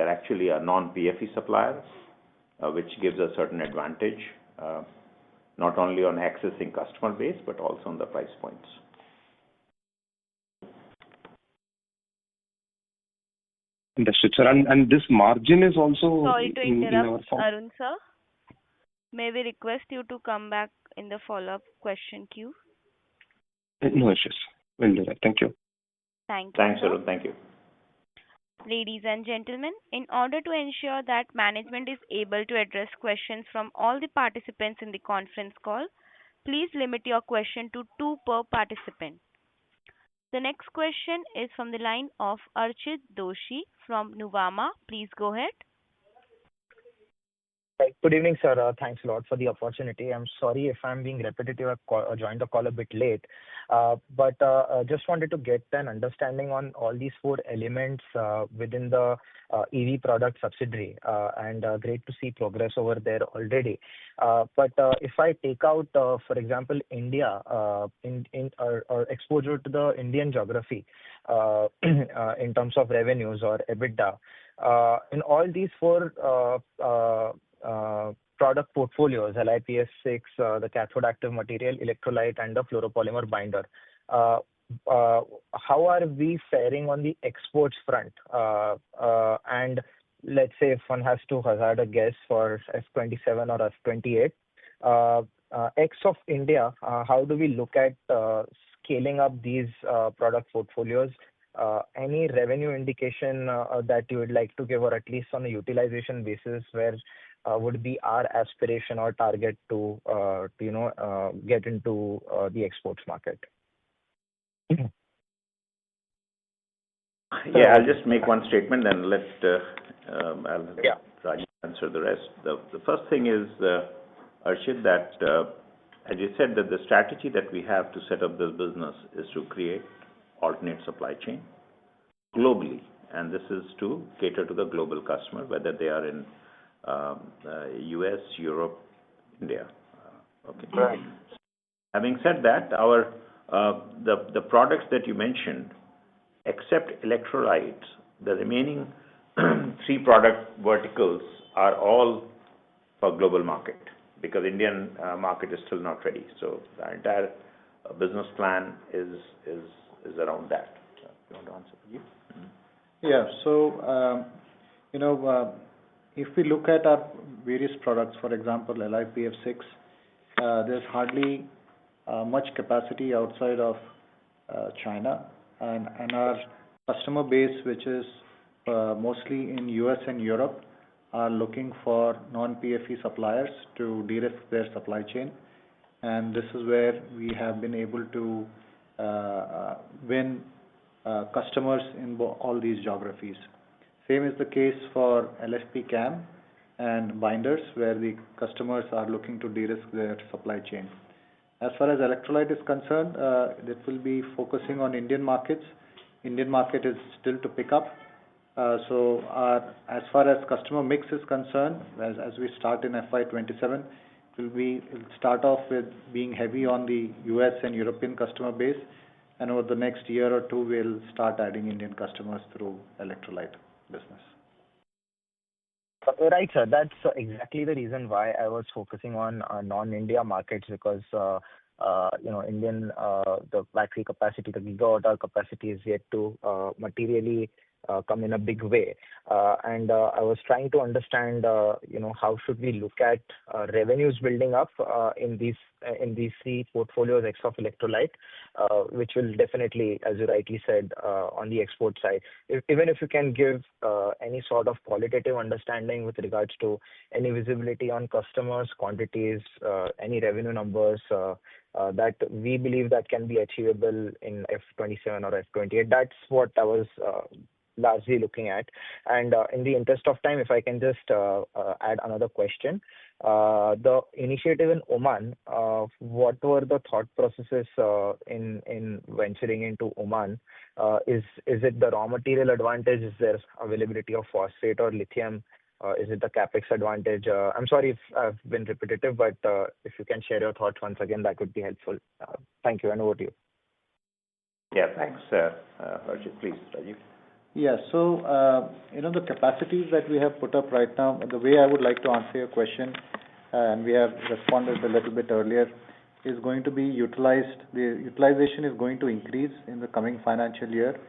actually a non-PFE supplier, which gives a certain advantage, not only on accessing customer base, but also on the price points. Understood, sir. And this margin is also Sorry to in our interrupt, form. Arun sir. May we request you to come back in the follow-up question queue? No issues. We'll do that. Thank you. Thank you, Thanks, sir. Arun. Thank you. Ladies and gentlemen, in order to ensure that management is able to address questions from all the participants in the conference call, please limit your question to 2 per participant. The next question is from the line of Archit Doshi from Nuvama. Please go ahead. Hi. Good evening, sir. Thanks a lot for the opportunity. I'm sorry if I'm being repetitive. I joined the call a bit late. But just wanted to get an understanding on all these 4 elements within the EV product subsidiary, and great to see progress over there already. But if I take out, for example, India, or exposure to the Indian geography in terms of revenues or EBITDA, in all these 4 product portfolios, LiPF6, the cathode active material, electrolyte, and the fluoropolymer binder, how are we faring on the exports front? And let's say if one has to hazard a guess for F27 or F28, ex of India, how do we look at scaling up these product portfolios? Any revenue indication that you would like to give, or at least on a utilization basis, where would be our aspiration or target to get into the exports market? Yeah, I'll just make one statement and let Rajesh answer the rest. The first thing is, Archit, that as you said, that the strategy that we have to set up this business is to create alternate supply chain globally, and this is to cater to the global customer, whether they are in US, Europe, India. Okay. Right. Having said that, our the products that you mentioned, except electrolytes, the remaining 3 product verticals are all for global market, because Indian market is still not ready. So the entire business plan is around that. You want to answer, Rajeev? Yeah. So, if we look at our various products, for example, LiPF6, there's hardly much capacity outside of China, and our customer base, which is mostly in US and Europe, are looking for non-PFE suppliers to de-risk their supply chain, and this is where we have been able to win customers in all these geographies. Same is the case for LFP CAM and binders, where the customers are looking to de-risk their supply chain. As far as electrolyte is concerned, it will be focusing on Indian markets. Indian market is still to pick up. So as far as customer mix is concerned, as we start in FY27, it'll start off with being heavy on the US and European customer base, and over the next year or 2, we'll start adding Indian customers through electrolyte business. Right, sir. That's exactly the reason why I was focusing on non-India markets, because Indian the battery capacity, the gigawatt hour capacity is yet to materially come in a big way. And I was trying to understand, how should we look at revenues building up in these three portfolios ex of electrolyte, which will definitely, as you rightly said, on the export side. Even if you can give any sort of qualitative understanding with regards to any visibility on customers, quantities, any revenue numbers that we believe that can be achievable in F27 or F28. That's what I was largely looking at. And in the interest of time, if I can just add another question. The initiative in Oman, what were the thought processes in venturing into Oman? Is it the raw material advantage? Is there availability of phosphate or lithium? Is it the capex advantage? I'm sorry if I've been repetitive, but if you can share your thoughts once again, that would be helpful. Thank you, and over to you. Yeah, thanks, Harshit. Please, Rajiv. Yeah. So, the capacities that we have put up right now, the way I would like to answer your question, and we have responded a little bit earlier, is going to be utilized. The utilization is going to increase in the coming financial year,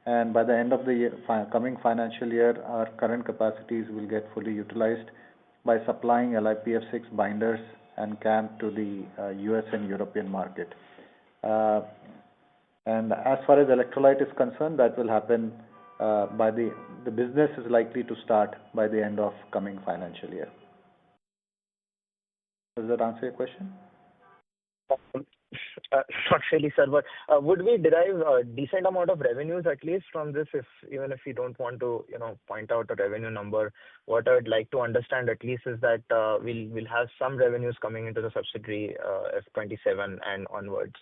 and by the end of the coming financial year, our current capacities will get fully utilized by supplying LiPF6 binders and CAM to the US and European market. And as far as electrolyte is concerned, that will happen by the business is likely to start by the end of coming financial year. Does that answer your question? Not really, sir, but would we derive a decent amount of revenues at least from this, even if you don't want to, point out a revenue number? What I'd like to understand at least is that we'll have some revenues coming into the subsidiary F27 and onwards.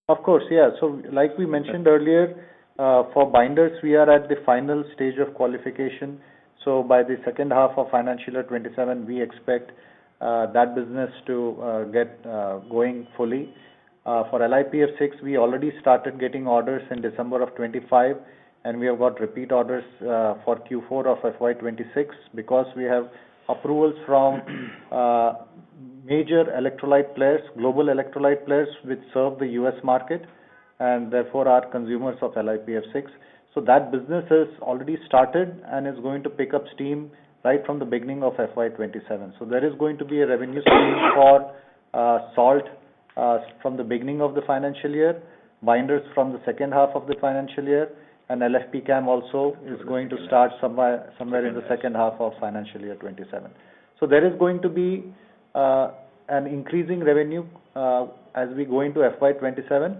Of course, yeah. So, like we mentioned earlier, for binders, we are at the final stage of qualification. So, by the second half of financial year 27, we expect that business to get going fully. For LiPF6, we already started getting orders in December of 25, and we have got repeat orders for Q4 of FY26 because we have approvals from major electrolyte players, global electrolyte players, which serve the US market and therefore are consumers of LiPF6. So that business has already started and is going to pick up steam right from the beginning of FY27. So there is going to be a revenue stream for salt from the beginning of the financial year, binders from the second half of the financial year, and LFP CAM also is going to start somewhere in the second half of financial year 27. So there is going to be an increasing revenue as we go into FY27,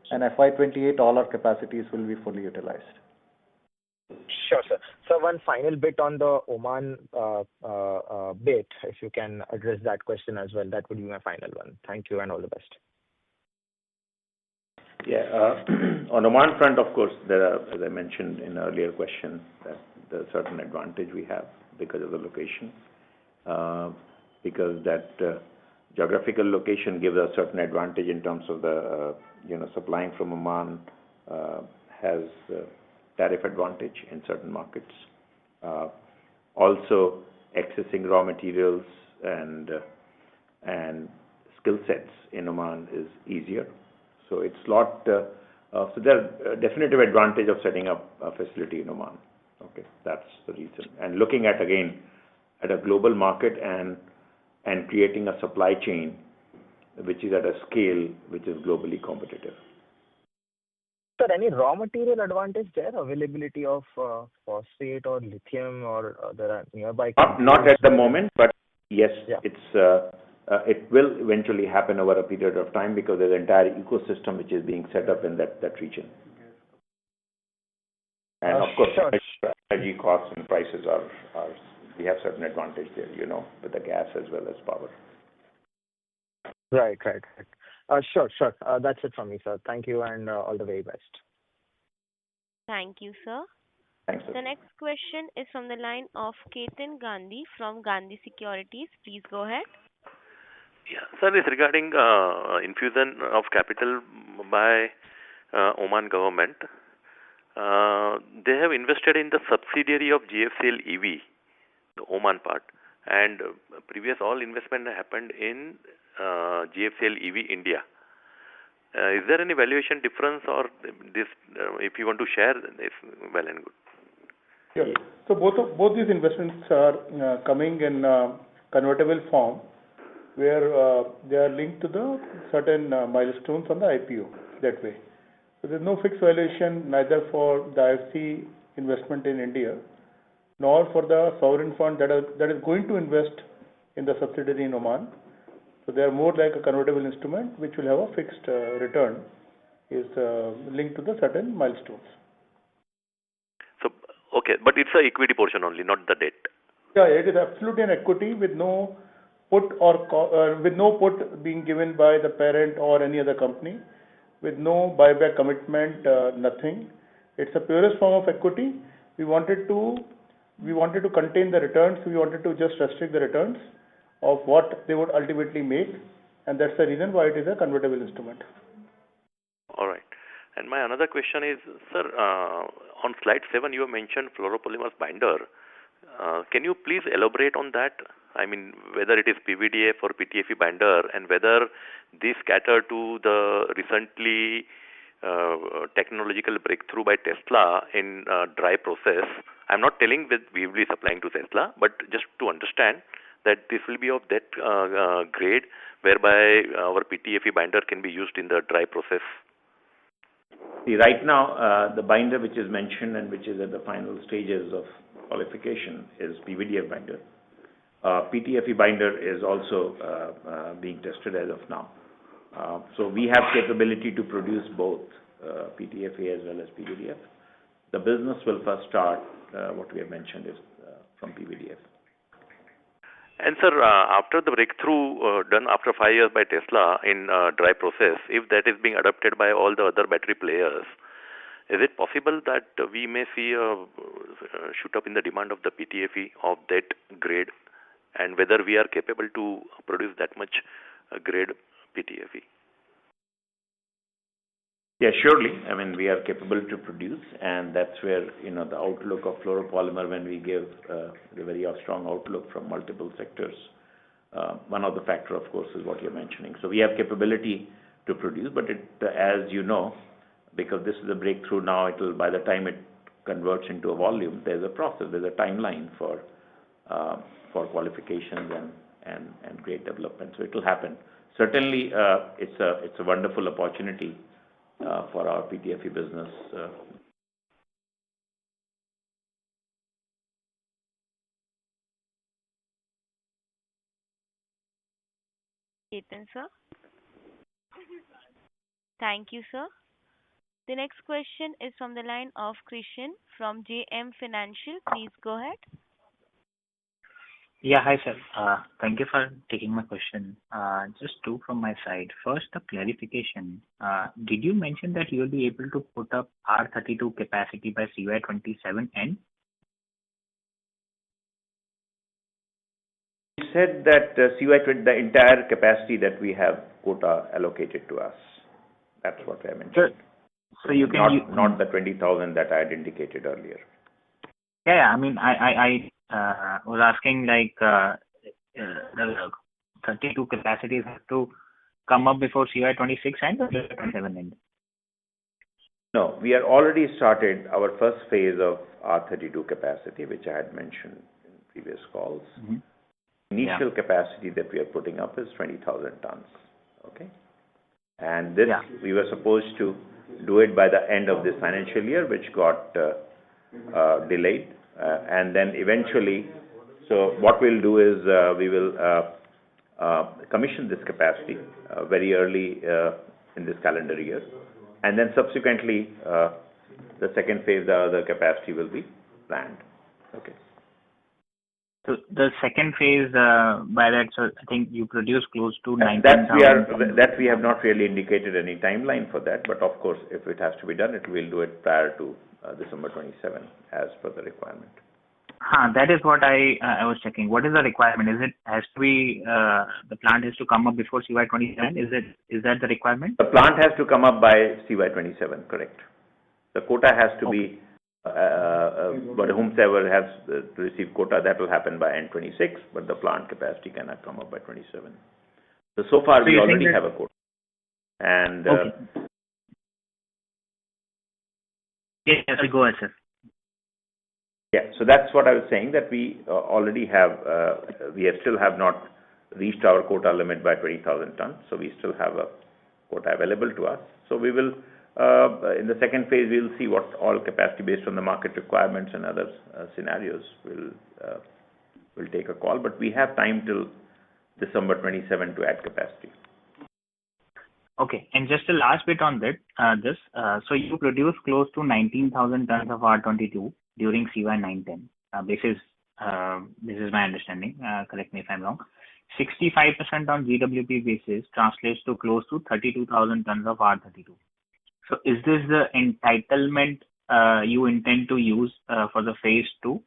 and FY28 all our capacities will be fully utilized. Sure, sir. So one final bit on the Oman bit, if you can address that question as well, that would be my final one. Thank you and all the best. Yeah, on Oman front, of course, there are, as I mentioned in an earlier question, that there's a certain advantage we have because of the location, because that geographical location gives a certain advantage in terms of the, supplying from Oman has tariff advantage in certain markets. Also, accessing raw materials and skill sets in Oman is easier. So it's lot. So there are definitive advantage of setting up a facility in Oman. Okay, that's the reason. And looking at again at a global market and creating a supply chain which is at a scale which is globally competitive. Sir, any raw material advantage there? Availability of phosphate or lithium, or there are nearby? Not at the moment, but yes, it will eventually happen over a period of time because there's an entire ecosystem which is being set up in that region. And of course, energy costs and prices are we have certain advantage there, with the gas as well as power. Right. Sure. That's it from me, sir. Thank you and all the very best. Thank you, sir. Thanks, sir. The next question is from the line of Ketan Gandhi from Gandhi Securities. Please go ahead. Yeah, sir, it's regarding infusion of capital by Oman government. They have invested in the subsidiary of GFCL EV, the Oman part, and previous all investment happened in GFCL EV India. Is there any valuation difference, or this? If you want to share, it's well and good. Yeah. So both these investments are coming in convertible form, where they are linked to the certain milestones on the IPO that way. So there's no fixed valuation neither for the IFC investment in India nor for the sovereign fund that is going to invest in the subsidiary in Oman. So they are more like a convertible instrument which will have a fixed return, is linked to the certain milestones. So okay, but it's a equity portion only, not the debt. Yeah, it is absolutely an equity with no put being given by the parent or any other company, with no buyback commitment, nothing. It's a purest form of equity. We wanted to contain the returns. We wanted to just restrict the returns of what they would ultimately make, and that's the reason why it is a convertible instrument. All right. And my another question is, sir, on slide 7 you have mentioned fluoropolymers binder. Can you please elaborate on that? I mean, whether it is PVDF or PTFE binder, and whether these cater to the recently technological breakthrough by Tesla in dry process. I'm not telling that we will be supplying to Tesla, but just to understand that this will be of that grade whereby our PTFE binder can be used in the dry process. See, right now, the binder which is mentioned and which is at the final stages of qualification is PVDF binder. PTFE binder is also being tested as of now. So we have capability to produce both PTFE as well as PVDF. The business will first start, what we have mentioned is from PVDF. And sir, after the breakthrough done after 5 years by Tesla in dry process, if that is being adopted by all the other battery players, is it possible that we may see a shoot up in the demand of the PTFE of that grade, and whether we are capable to produce that much grade PTFE? Yeah, surely. I mean, we are capable to produce, and that's where, the outlook of fluoropolymer, when we give a very strong outlook from multiple sectors, one of the factor, of course, is what you're mentioning. So we have capability to produce, but as you know, because this is a breakthrough now, by the time it converts into a volume, there's a process, there's a timeline for qualifications and great development. So it will happen. Certainly, it's a wonderful opportunity for our PTFE business. Ketan, sir. Thank you, sir. The next question is from the line of Christian from JM Financial. Please go ahead. Yeah, hi, sir. Thank you for taking my question. Just two from my side. First, a clarification. Did you mention that you will be able to put up R32 capacity by CY27 end? We said that CY20, the entire capacity that we have quota allocated to us. That's what I mentioned. So you can not the 20,000 that I had indicated earlier. Yeah. I mean, I was asking like the 32 capacities have to come up before CY26 end or CY27 end? No, we are already started our first phase of R32 capacity, which I had mentioned in previous calls. Mm-hmm. Initial capacity that we are putting up is 20,000 tons. Okay, and this we were supposed to do it by the end of this financial year, which got delayed, and then eventually. So what we'll do is we will commission this capacity very early in this calendar year, and then subsequently the second phase, the other capacity will be planned. Okay. So the second phase, by that, so I think you produce close to 19,000. That we have not really indicated any timeline for that, but of course, if it has to be done, we'll do it prior to December 27 as per the requirement. That is what I was checking. What is the requirement? Has to be the plant has to come up before CY27? Is that the requirement? The plant has to come up by CY27, correct. The quota has to be, but whomsoever has to receive quota, that will happen by end 26, but the plant capacity cannot come up by 27. So far we already have a quota. And Okay. Yes, go ahead, sir. yeah, so that's what I was saying, that we already have, still have not reached our quota limit by 20,000 tons, so we still have a quota available to us. So we will, in the second phase, we will see what all capacity based on the market requirements and other scenarios. We'll take a call, but we have time till December 27 to add capacity. Okay, and just the last bit on that, so you produce close to 19,000 tons of R22 during CY19. This is my understanding. Correct me if I'm wrong. 65% on GWP basis translates to close to 32,000 tons of R32. So is this the entitlement you intend to use for the phase 2,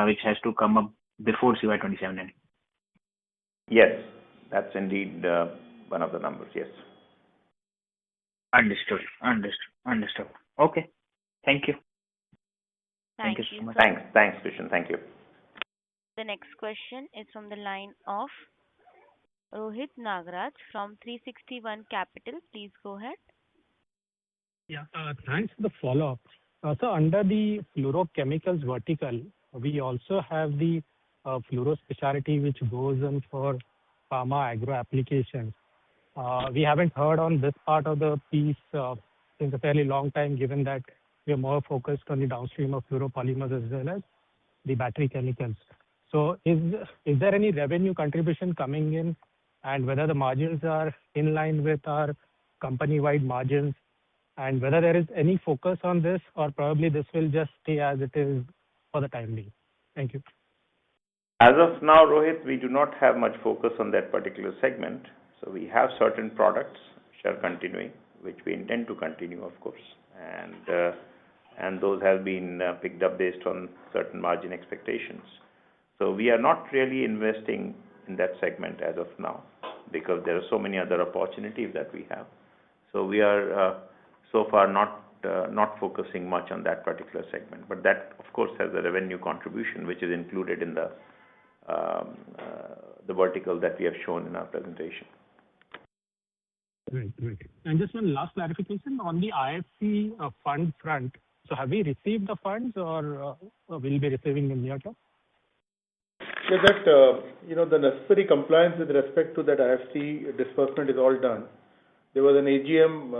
which has to come up before CY27? Yes, that's indeed one of the numbers, yes. Understood. Okay. Thank you. Thank you so much. sir. Thanks, Krishan. Thank you. The next question is from the line of Rohit Nagraj from 361 Capital. Please go ahead. Yeah, thanks for the follow-up. So under the fluorochemicals vertical, we also have the fluoro specialty which goes in for pharma agro applications. We haven't heard on this part of the piece since a fairly long time, given that we are more focused on the downstream of fluoropolymers as well as the battery chemicals. So is there any revenue contribution coming in, and whether the margins are in line with our company-wide margins, and whether there is any focus on this, or probably this will just stay as it is for the time being? Thank you. As of now, Rohit, we do not have much focus on that particular segment. So we have certain products which are continuing, which we intend to continue, of course, and those have been picked up based on certain margin expectations. So we are not really investing in that segment as of now, because there are so many other opportunities that we have. So we are so far not focusing much on that particular segment, but that of course has a revenue contribution which is included in the vertical that we have shown in our presentation. Great. And just one last clarification on the IFC fund front. So have we received the funds, or will be receiving in near term? Yeah, that the necessary compliance with respect to that IFC disbursement is all done. There was an AGM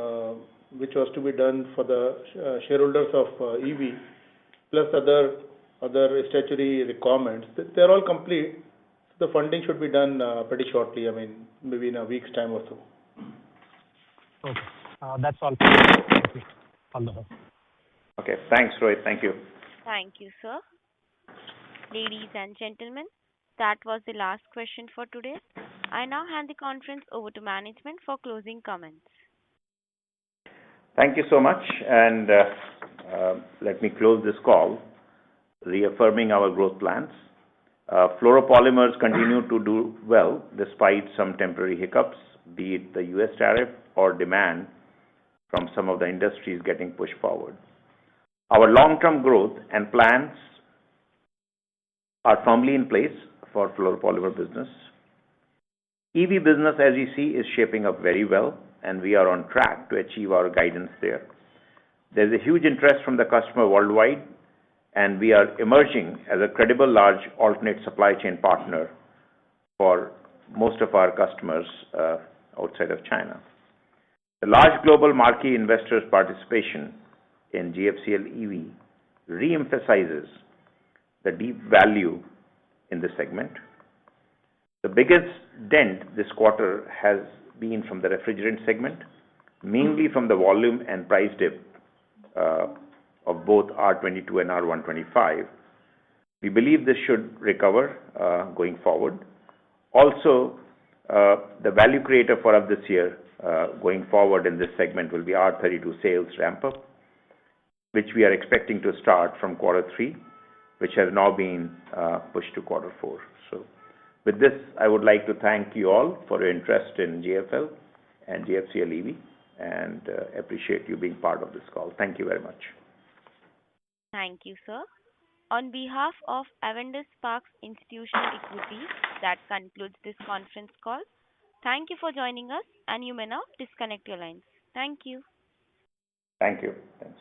which was to be done for the shareholders of EV, plus other statutory requirements. They are all complete. The funding should be done pretty shortly. I mean, maybe in a week's time or so. Okay, that's all. Thank you. All the best. Okay, thanks, Rohit. Thank you. Thank you, sir. Ladies and gentlemen, that was the last question for today. I now hand the conference over to management for closing comments. Thank you so much, and let me close this call reaffirming our growth plans. Fluoropolymers continue to do well despite some temporary hiccups, be it the US tariff or demand from some of the industries getting pushed forward. Our long-term growth and plans are firmly in place for fluoropolymer business. EV business, as you see, is shaping up very well, and we are on track to achieve our guidance there. There's a huge interest from the customer worldwide, and we are emerging as a credible large alternate supply chain partner for most of our customers outside of China. The large global marquee investors' participation in GFCL EV re-emphasizes the deep value in this segment. The biggest dent this quarter has been from the refrigerant segment, mainly from the volume and price dip of both R22 and R125. We believe this should recover going forward. Also, the value creator for us this year going forward in this segment will be R32 sales ramp up, which we are expecting to start from Q3, which has now been pushed to Q4. So with this, I would like to thank you all for your interest in GFL and GFCL EV, and appreciate you being part of this call. Thank you very much. Thank you, sir. On behalf of Avendus Spark Institutional Equities, that concludes this conference call. Thank you for joining us, and you may now disconnect your lines. Thank you. Thank you. Thanks.